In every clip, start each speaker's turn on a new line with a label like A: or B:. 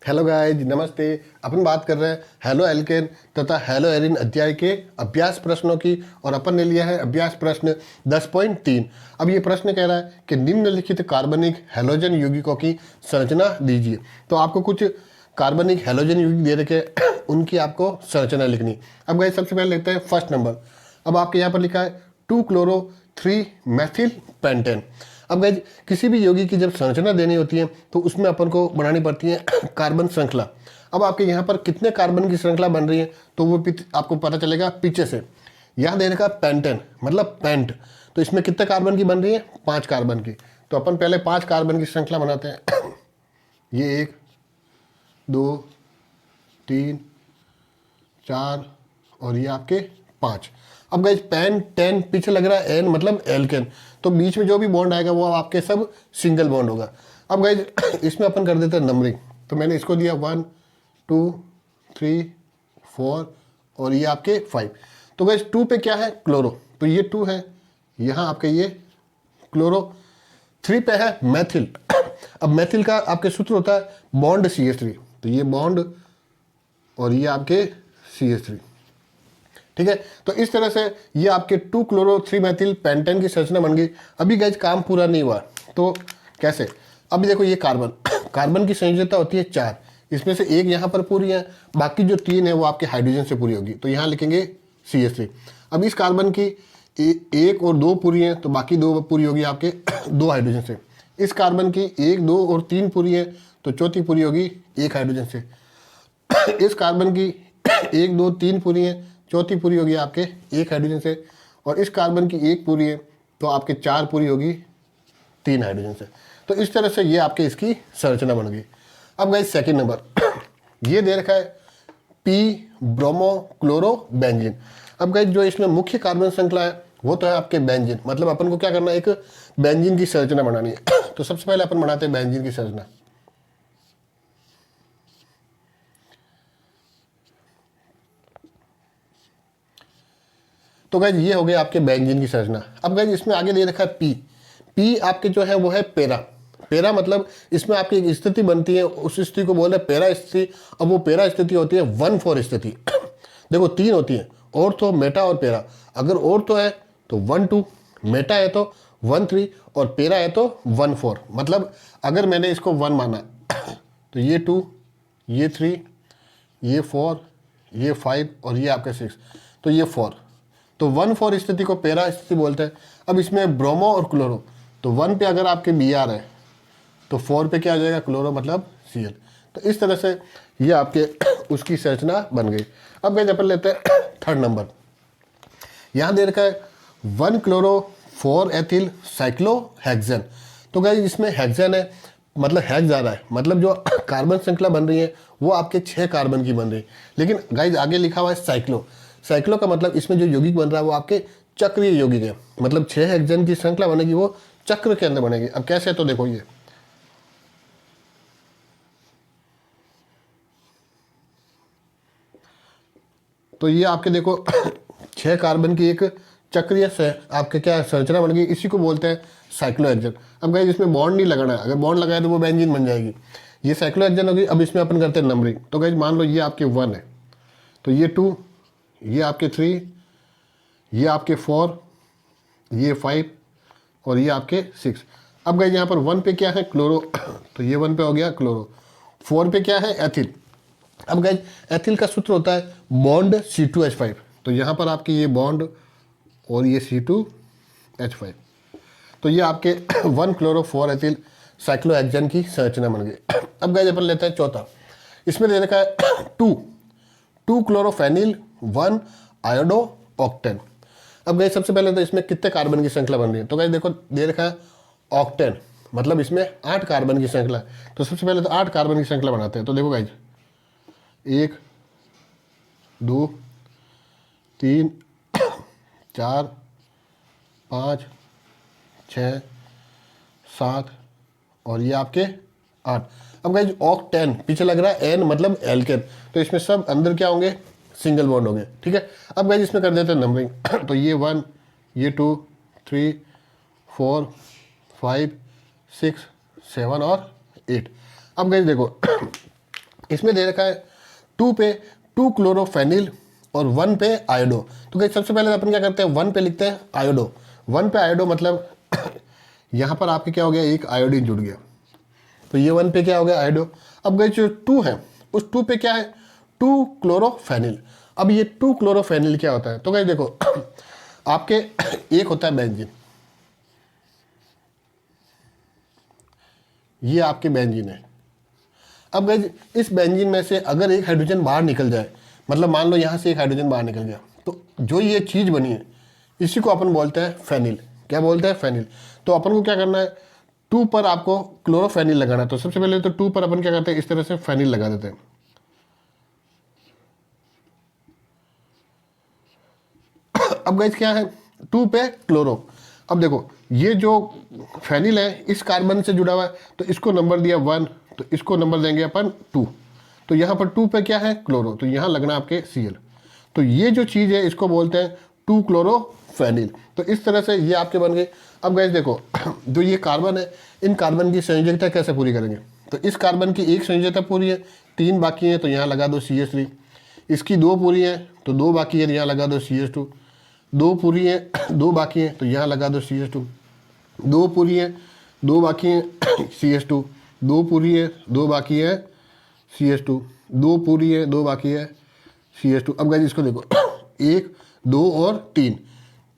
A: Hello guys, नमस्ते। अपन बात कर रहे हैं हेलो एल्केन तथा हेलो एरिन अध्याय के अभ्यास प्रश्नों की और अपन ने लिया है अभ्यास प्रश्न 10.3। अब ये प्रश्न कह रहा है कि निम्नलिखित कार्बनिक हैलोजन यौगिकों की संरचना दीजिए। तो आपको कुछ कार्बनिक हैलोजन यौगिक दे रखे उनकी आपको संरचना लिखनी। अब गाइज सबसे पहले लेते हैं फर्स्ट नंबर। अब आपके यहाँ पर लिखा है 2-chloro-3-methyl पेंटेन। अब गाइज किसी भी यौगिक की जब संरचना देनी होती है तो उसमें अपन को बनानी पड़ती है कार्बन श्रृंखला। अब आपके यहाँ पर कितने कार्बन की श्रृंखला बन रही है तो वो आपको पता चलेगा पीछे से। यहाँ देने का पेंटेन मतलब पेंट, तो इसमें कितने कार्बन की बन रही है? 5 कार्बन की। तो अपन पहले 5 कार्बन की श्रृंखला बनाते हैं। ये 1 2 3 4 और ये आपके 5। अब गाइज पेन टेन पीछे लग रहा है एन मतलब एल्केन, तो बीच में जो भी बॉन्ड आएगा वो आपके सब सिंगल बॉन्ड होगा। अब गाइज इसमें अपन कर देते हैं नंबरिंग। तो मैंने इसको दिया 1 2 3 4 और ये आपके 5। तो गाइज 2 पे क्या है? क्लोरो, तो ये 2 है। यहाँ आपके ये क्लोरो। 3 पे है मैथिल। अब मैथिल का आपके सूत्र होता है बॉन्ड CH3, तो ये बॉन्ड और ये आपके CH3। ठीक है, तो इस तरह से ये आपके 2-chloro-3-methyl पेंटेन की संरचना बन गई। अभी गाइज काम पूरा नहीं हुआ, तो कैसे? अभी देखो ये कार्बन कार्बन की संयोजकता होती है 4, इसमें से 1 यहाँ पर पूरी है, बाकी जो 3 है वो आपके हाइड्रोजन से पूरी होगी, तो यहाँ लिखेंगे CH3। अब इस कार्बन की 1 और 2 पूरी है तो बाकी 2 पूरी होगी आपके 2 हाइड्रोजन से। इस कार्बन की 1 2 और 3 पूरी है तो चौथी पूरी होगी 1 हाइड्रोजन से। इस कार्बन की 1 2 3 पूरी है, चौथी पूरी होगी आपके 1 हाइड्रोजन से। और इस कार्बन की 1 पूरी है तो आपके 4 पूरी होगी 3 हाइड्रोजन से। तो इस तरह से ये आपके इसकी संरचना बन गई। अब गाइस सेकंड नंबर ये दे रखा है पी ब्रोमो क्लोरो बेंजीन। अब गाइस जो इसमें मुख्य कार्बन श्रृंखला है वो तो है आपके बेंजीन, मतलब अपन को क्या करना है, एक बेंजीन की संरचना बनानी है। तो सबसे पहले अपन बनाते हैं बेंजीन की संरचना। तो गाइज ये हो गया आपके बेंजीन की संरचना। अब गाइज इसमें आगे दे रखा है पी आपके जो है वो है पेरा मतलब इसमें आपकी एक स्थिति बनती है, उस स्थिति को बोल रहे हैं पेरा स्थिति। अब वो पेरा स्थिति होती है 1-4 स्थिति। देखो 3 होती है, ऑर्थो मेटा और पेरा। अगर ऑर्थो है तो 1-2, मेटा है तो 1-3 और पेरा है तो 1-4। मतलब अगर मैंने इसको 1 माना तो ये 2 ये 3 ये 4 ये 5 और ये आपका 6, तो ये 4। तो 1-4 स्थिति को पेरा स्थिति बोलते हैं। अब इसमें ब्रोमो और क्लोरो, तो 1 पे अगर आपके Br है तो 4 पे क्या आ जाएगा? क्लोरो मतलब Cl। तो इस तरह से ये आपके उसकी संरचना बन गई। अब गाइस अपन लेते हैं थर्ड नंबर। यहाँ दे रखा है 1-chloro-4-ethyl साइक्लोहेक्सेन। तो गाइस इसमें हेक्सेन है, मतलब हेक्स जा रहा है, मतलब जो कार्बन श्रृंखला बन रही है वो आपके 6 कार्बन की बन रही है। लेकिन गाइस आगे लिखा हुआ है साइक्लो का मतलब इसमें जो यौगिक बन रहा है वो आपके चक्रीय यौगिक है, मतलब 6 हेक्सेन की श्रृंखला बनेगी वो चक्र के अंदर बनेगी। अब कैसे? तो देखो ये तो ये आपके देखो 6 कार्बन की एक चक्रीय से आपके क्या संरचना बन गई, इसी को बोलते हैं साइक्लोहेक्सेन। अब गाइस इसमें बॉन्ड नहीं लगाना है, अगर बॉन्ड लगाए तो वो बेंजीन बन जाएगी। ये साइक्लोहेक्सेन होगी। अब इसमें अपन करते हैं नंबरिंग। तो गाइस मान लो ये आपके 1 है तो ये 2, ये आपके 3, ये आपके 4, ये 5 और ये आपके 6। अब गाइस यहाँ पर 1 पे क्या है? क्लोरो, तो ये 1 पे हो गया क्लोरो। 4 पे क्या है? एथिल। अब गाइस एथिल का सूत्र होता है बॉन्ड C2H5, तो यहाँ पर आपके ये बॉन्ड और ये C2H5, तो ये आपके 1-chloro-4-ethyl साइक्लोहेक्सेन की संरचना बन गई। अब गाइस अपन लेते हैं चौथा। इसमें दे रखा है 2-chlorophenyl 1-iodo-octane। अब गाइस सबसे पहले तो इसमें कितने कार्बन की श्रृंखला बन रही है? तो गाइस देखो दे रखा है ऑक्टेन, मतलब इसमें 8 कार्बन की श्रृंखला है। तो सबसे पहले तो 8 कार्बन की श्रृंखला बनाते हैं। तो देखो गाइस 1 2 3 4 5 6 7 और ये आपके 8। अब गाइस ऑक्टेन पीछे लग रहा है एन मतलब एल्केन, तो इसमें सब अंदर क्या होंगे? सिंगल बॉन्ड होंगे। ठीक है, अब गाइस इसमें कर देते हैं नंबरिंग। तो ये 1 ये 2 3 4 5 6 7 और 8। अब गाइस देखो इसमें दे रखा है 2 पे 2 क्लोरोफेनिल और 1 पे आयोडो। तो गाइस सबसे पहले अपन क्या करते हैं, 1 पे लिखते हैं आयोडो। 1 पे आयोडो मतलब यहाँ पर आपके क्या हो गया, एक आयोडीन जुड़ गया, तो ये 1 पे क्या हो गया, आयोडो। अब गाइस जो 2 है उस 2 पे क्या है, 2 क्लोरोफेनिल। अब ये 2 क्लोरोफेनिल क्या होता है, तो गाइस देखो आपके एक होता है बेंजीन, ये आपके बेंजीन है। अब गाइस इस बेंजीन में से अगर एक हाइड्रोजन बाहर निकल जाए, मतलब मान लो यहाँ से एक हाइड्रोजन बाहर निकल गया, तो जो ये चीज़ बनी है इसी को अपन बोलते हैं फेनिल। क्या बोलते हैं, फेनिल। तो अपन को क्या करना है, 2 पर आपको क्लोरोफेनिल लगाना है। तो सबसे पहले तो 2 पर अपन क्या करते हैं, इस तरह से फेनिल लगा देते हैं। अब गाइस क्या है, 2 पे क्लोरो। अब देखो ये जो फेनिल है इस कार्बन से जुड़ा हुआ है, तो इसको नंबर दिया 1, तो इसको नंबर देंगे अपन 2। तो यहाँ पर 2 पे क्या है, क्लोरो, तो यहाँ लगना आपके Cl। तो ये जो चीज़ है इसको बोलते हैं 2 क्लोरोफेनिल। तो इस तरह से ये आपके बन गए। अब गाइस देखो जो ये कार्बन है, इन कार्बन की संयोजकता कैसे पूरी करेंगे, तो इस कार्बन की एक संयोजकता पूरी है, 3 बाकी है, तो यहाँ लगा दो CH3। इसकी 2 पूरी है तो 2 बाकी है, तो यहाँ लगा दो CH2। 2 पूरी है 2 बाकी है, तो यहाँ लगा दो CH2। 2 पूरी है 2 बाकी है CH2। 2 पूरी है 2 बाकी है CH2। 2 पूरी है 2 बाकी है CH2। अब गाइस इसको देखो 1 2 और 3,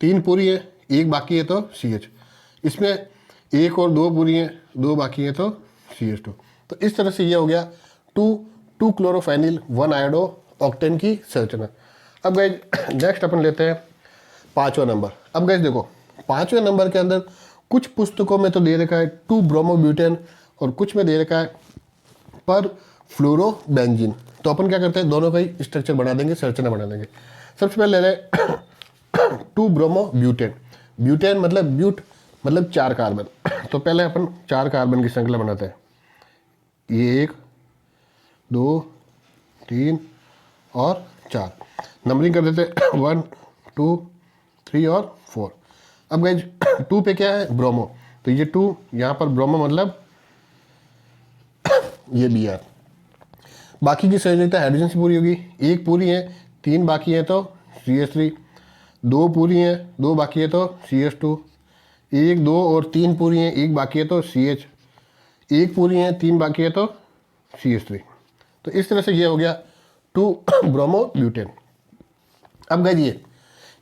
A: 3 पूरी है 1 बाकी है तो CH। इसमें 1 और 2 पूरी है 2 बाकी है तो CH2। तो इस तरह से ये हो गया 2 क्लोरोफेनिल 1 आयोडो ऑक्टेन की संरचना। अब गाइस नेक्स्ट अपन लेते हैं 5वां नंबर। अब गाइस देखो 5वें नंबर के अंदर कुछ पुस्तकों में तो दे रखा है 2 ब्रोमोब्यूटेन और कुछ में दे रखा है पर फ्लोरोबेंजीन। तो अपन क्या करते हैं, दोनों का ही स्ट्रक्चर बना देंगे, संरचना बना देंगे। सबसे पहले ले रहे 2 ब्रोमोब्यूटेन। ब्यूटेन मतलब ब्यूट मतलब 4 कार्बन। तो पहले अपन 4 कार्बन की श्रृंखला बनाते हैं, ये 1 2 3 और 4। नंबरिंग कर देते 1 2 3 और 4। अब गाइज 2 पे क्या है, ब्रोमो, तो ये 2 यहाँ पर ब्रोमो मतलब ये Br। बाकी की संयोजकता हाइड्रोजन से पूरी होगी, 1 पूरी है 3 बाकी है तो CH3। 2 पूरी है 2 बाकी है तो CH2। 1 2 और 3 पूरी है 1 बाकी है तो CH। 1 पूरी है 3 बाकी है तो CH3। तो इस तरह से ये हो गया 2 ब्रोमोब्यूटेन। अब गाइज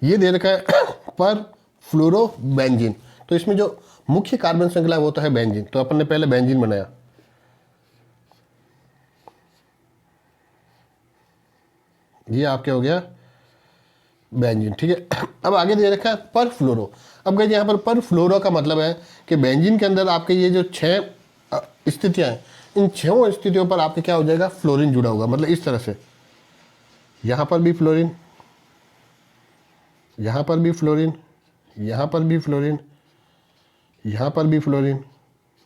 A: ये दे रखा है पर फ्लोरोबेंजीन। तो इसमें जो मुख्य कार्बन श्रृंखला है वो तो है बेंजीन। तो अपन ने पहले बेंजीन बनाया, ये आपके हो गया बेंजीन, ठीक है। अब आगे दे रखा है पर फ्लोरो। अब गाइस यहाँ पर फ्लोरो का मतलब है कि बेंजीन के अंदर आपके ये जो 6 स्थितियाँ हैं, इन 6 स्थितियों पर आपके क्या हो जाएगा, फ्लोरीन जुड़ा होगा। मतलब इस तरह से यहाँ पर भी फ्लोरीन, यहाँ पर भी फ्लोरीन, यहाँ पर भी फ्लोरीन, यहाँ पर भी फ्लोरीन,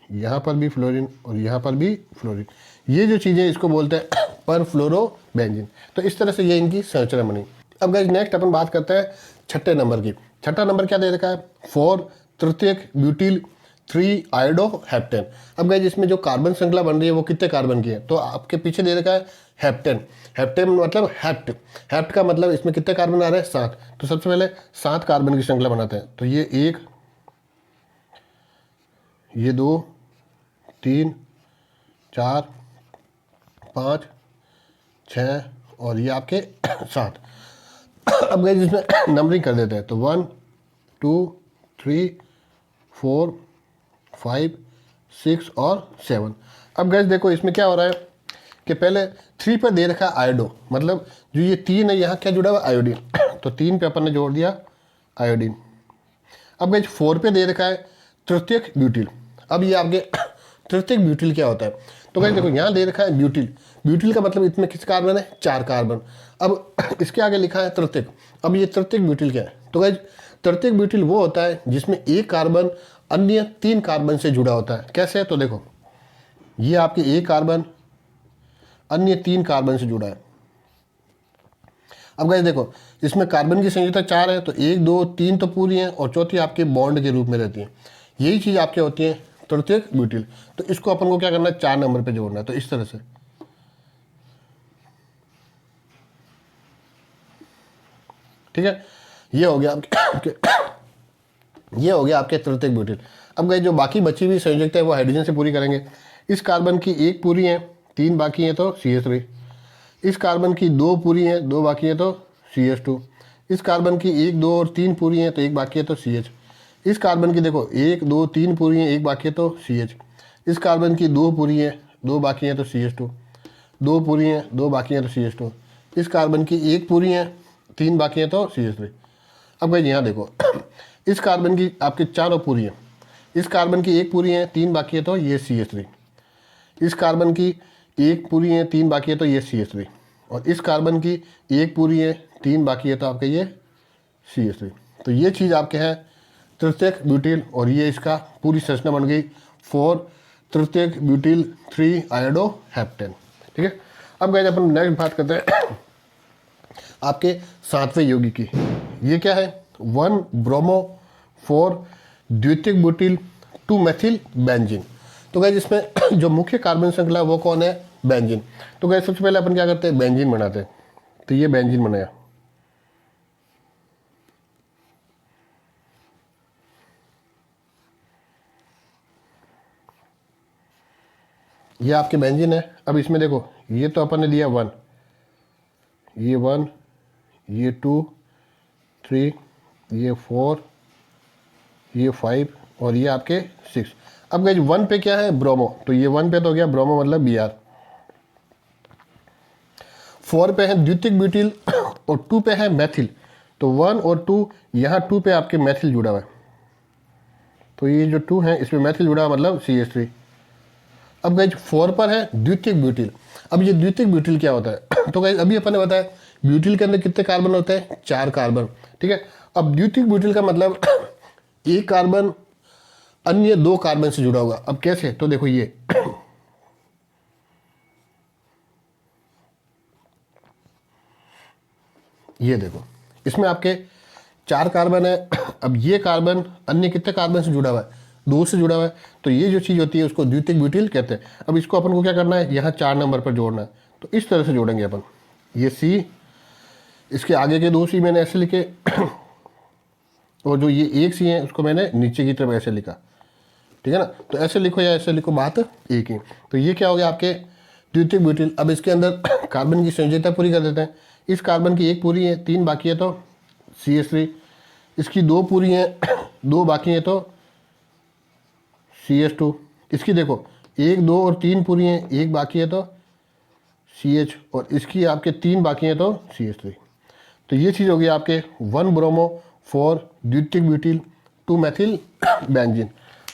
A: यहाँ पर भी फ्लोरीन और यहाँ पर भी फ्लोरीन। ये जो चीज़ें इसको बोलते हैं पर फ्लोरोबेंजीन। तो इस तरह से ये इनकी संरचना बनी। अब गाइस नेक्स्ट अपन बात करते हैं 6ठे नंबर की। 6ठा नंबर क्या दे रखा है, 4 तृतीयक ब्यूटिल 3 आयोडो हेप्टेन। अब गाइस इसमें जो कार्बन श्रृंखला बन रही है वो कितने कार्बन की है, तो आपके पीछे दे रखा है हेप्टेन। हेप्टेन मतलब हेप्ट, हेप्ट का मतलब इसमें कितने कार्बन आ रहे हैं, 7। तो सबसे पहले 7 कार्बन की श्रृंखला बनाते हैं। तो ये 1 ये 2 3 4 5 6 और ये आपके 7। अब गाइस इसमें नंबरिंग कर देते हैं। तो 1 2 3 4 5 6 और 7। अब गाइस देखो इसमें क्या हो रहा है कि पहले 3 पर दे रखा है आयोडो, मतलब जो ये 3 है यहाँ क्या जुड़ा हुआ, आयोडीन। तो 3 पे अपन ने जोड़ दिया आयोडीन। अब गाइस 4 पे दे रखा है तृतीयक ब्यूटिल। अब ये आपके तृतीयक ब्यूटिल क्या होता है, तो गाइस देखो यहाँ दे रखा है ब्यूटिल। ब्यूटिल का मतलब इसमें किस कार्बन है, 4 कार्बन। अब इसके आगे लिखा है तृतीयक। अब ये तृतीयक ब्यूटिल क्या है, तो गाइस तृतीयक ब्यूटिल वो होता है जिसमें एक कार्बन अन्य 3 कार्बन से जुड़ा होता है। कैसे, तो देखो ये आपके एक कार्बन अन्य 3 कार्बन से जुड़ा है। अब गाइस देखो इसमें कार्बन की संयोजकता 4 है, तो 1 2 3 तो पूरी है और चौथी आपके बॉन्ड के रूप में रहती है। यही चीज़ आपके होती है तृतीयक ब्यूटिल। तो इसको अपन को क्या करना है, 4 नंबर पे जोड़ना है। तो इस तरह से ठीक है, ये हो गया आपके ये हो गया आपके तृतीयक ब्यूटिल। अब गए जो बाकी बची हुई संयोजकता है वो हाइड्रोजन से पूरी करेंगे। इस कार्बन की एक पूरी है, 3 बाकी हैं तो CH3। इस कार्बन की 2 पूरी हैं, 2 बाकी हैं तो CH2। इस कार्बन की 1, 2 और 3 पूरी हैं तो 1 बाकी है तो CH। इस कार्बन की देखो 1, 2, 3 पूरी हैं, 1 बाकी है तो CH। इस कार्बन की 2 पूरी हैं, 2 बाकी हैं तो CH2। 2 पूरी हैं, 2 बाकी हैं तो CH2। इस कार्बन की 1 पूरी हैं, 3 बाकी हैं तो CH3। अब भाई यहाँ देखो इस कार्बन की आपके 4 पूरी हैं, इस कार्बन की 1 पूरी है, 3 बाकी है तो ये CH3। इस कार्बन की 1 पूरी है, 3 बाकी है तो ये CH3। और इस कार्बन की 1 पूरी है, 3 बाकी है तो आपका ये CH3। तो ये चीज़ आपके हैं तृतीयक ब्यूटिल, और ये इसका पूरी संरचना बन गई 4 तृतीयक ब्यूटिल 3 आयोडोहेप्टेन। ठीक है, अब गए अपन नेक्स्ट बात करते हैं आपके 7वें यौगिक की। ये क्या है? 1 ब्रोमो 4 द्वितीयक ब्यूटिल 2 मेथिल बेंजीन। तो गए इसमें जो मुख्य कार्बन श्रृंखला है वो कौन है? बेंजीन। तो गए सबसे पहले अपन क्या करते हैं? बेंजीन बनाते हैं। तो ये बेंजीन बनाया, ये आपके बेंजीन है। अब इसमें देखो ये तो अपन ने लिया 1, ये 1, ये 2, 3, ये 4, ये 5 और ये आपके 6। अब गए 1 पे क्या है? ब्रोमो। तो ये 1 पे तो हो गया ब्रोमो, मतलब Br। 4 पे है द्वितीयक ब्यूटिल और 2 पे है मैथिल। तो 1 और 2, यहाँ 2 पे आपके मैथिल जुड़ा हुआ है, तो ये जो 2 है इसमें मैथिल जुड़ा हुआ मतलब CH3। अब गए 4 पर है द्वितीयक ब्यूटिल। अब ये द्वितीयक ब्यूटिल क्या होता है? तो गए अभी अपन ने बताया ब्यूटिल के अंदर कितने कार्बन होते हैं? 4 कार्बन। ठीक है, अब द्वितीयक ब्यूटिल का मतलब एक कार्बन अन्य 2 कार्बन से जुड़ा होगा। अब कैसे? तो देखो ये देखो इसमें आपके 4 कार्बन है। अब ये कार्बन अन्य कितने कार्बन से जुड़ा हुआ है? 2 से जुड़ा हुआ है। तो ये जो चीज़ होती है उसको द्वितीयक ब्यूटिल कहते हैं। अब इसको अपन को क्या करना है? यहाँ 4 नंबर पर जोड़ना है। तो इस तरह से जोड़ेंगे अपन। ये C, इसके आगे के 2 C मैंने ऐसे लिखे और जो ये 1 C है उसको मैंने नीचे की तरफ ऐसे लिखा। ठीक है ना, तो ऐसे लिखो या ऐसे लिखो, बात एक ही। तो ये क्या हो गया आपके द्वितीयक ब्यूटिल। अब इसके अंदर कार्बन की संयोजकता पूरी कर देते हैं। इस कार्बन की 1 पूरी है, 3 बाकी है तो CH3। इसकी 2 पूरी हैं, 2 बाकी है तो CH2। इसकी देखो 1, 2 और 3 पूरी हैं, 1 बाकी है तो CH। और इसकी आपके 3 बाकी हैं तो CH3। तो ये चीज़ होगी आपके 1 ब्रोमो 4 द्वितीयक ब्यूटिल 2 मेथिल बेंजीन।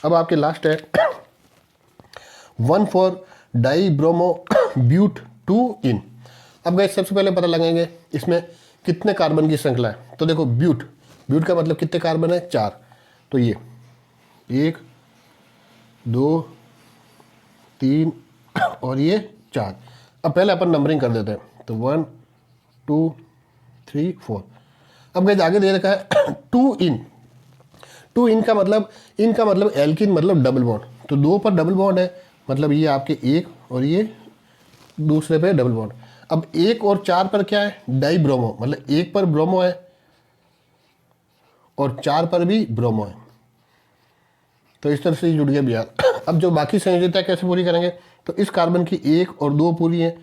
A: अब आपके लास्ट है 1 4 डाई ब्रोमो ब्यूट 2 इन। अब गए सबसे पहले पता लगाएंगे इसमें कितने कार्बन की श्रृंखला है। तो देखो ब्यूट, ब्यूट का मतलब कितने कार्बन है? 4। तो ये 1, 2, 3 और ये 4। अब पहले अपन नंबरिंग कर देते हैं। तो 1 2 3 4। अब गए आगे दे रखा है 2 इन। 2 इन का मतलब एल्किन, मतलब डबल बॉन्ड। तो 2 पर डबल बॉन्ड है, मतलब ये आपके 1 और ये दूसरे पे डबल बॉन्ड। अब 1 और 4 पर क्या है? डाई ब्रोमो, मतलब 1 पर ब्रोमो है और 4 पर भी ब्रोमो है। तो इस तरह से जुड़ गया Br। अब जो बाकी संयोजकता कैसे पूरी करेंगे? तो इस कार्बन की 1 और 2 पूरी है,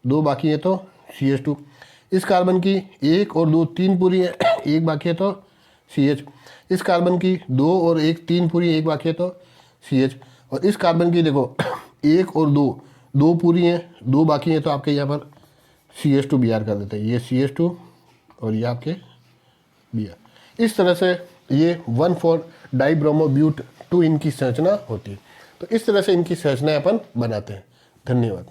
A: 2 बाकी है तो CH2। इस कार्बन की 1 और 2 3 पूरी है, 1 बाकी है तो CH। इस कार्बन की 2 और 1 3 पूरी, 1 बाकी है तो CH। और इस कार्बन की देखो 1 और 2 पूरी हैं, 2 बाकी हैं तो आपके यहाँ पर CH2 Br कर देते हैं। ये CH2 और ये आपके Br। इस तरह से ये 1 4 डाई ब्रोमो ब्यूट 2 इनकी संरचना होती है। तो इस तरह से इनकी संरचनाएं अपन बनाते हैं। धन्यवाद।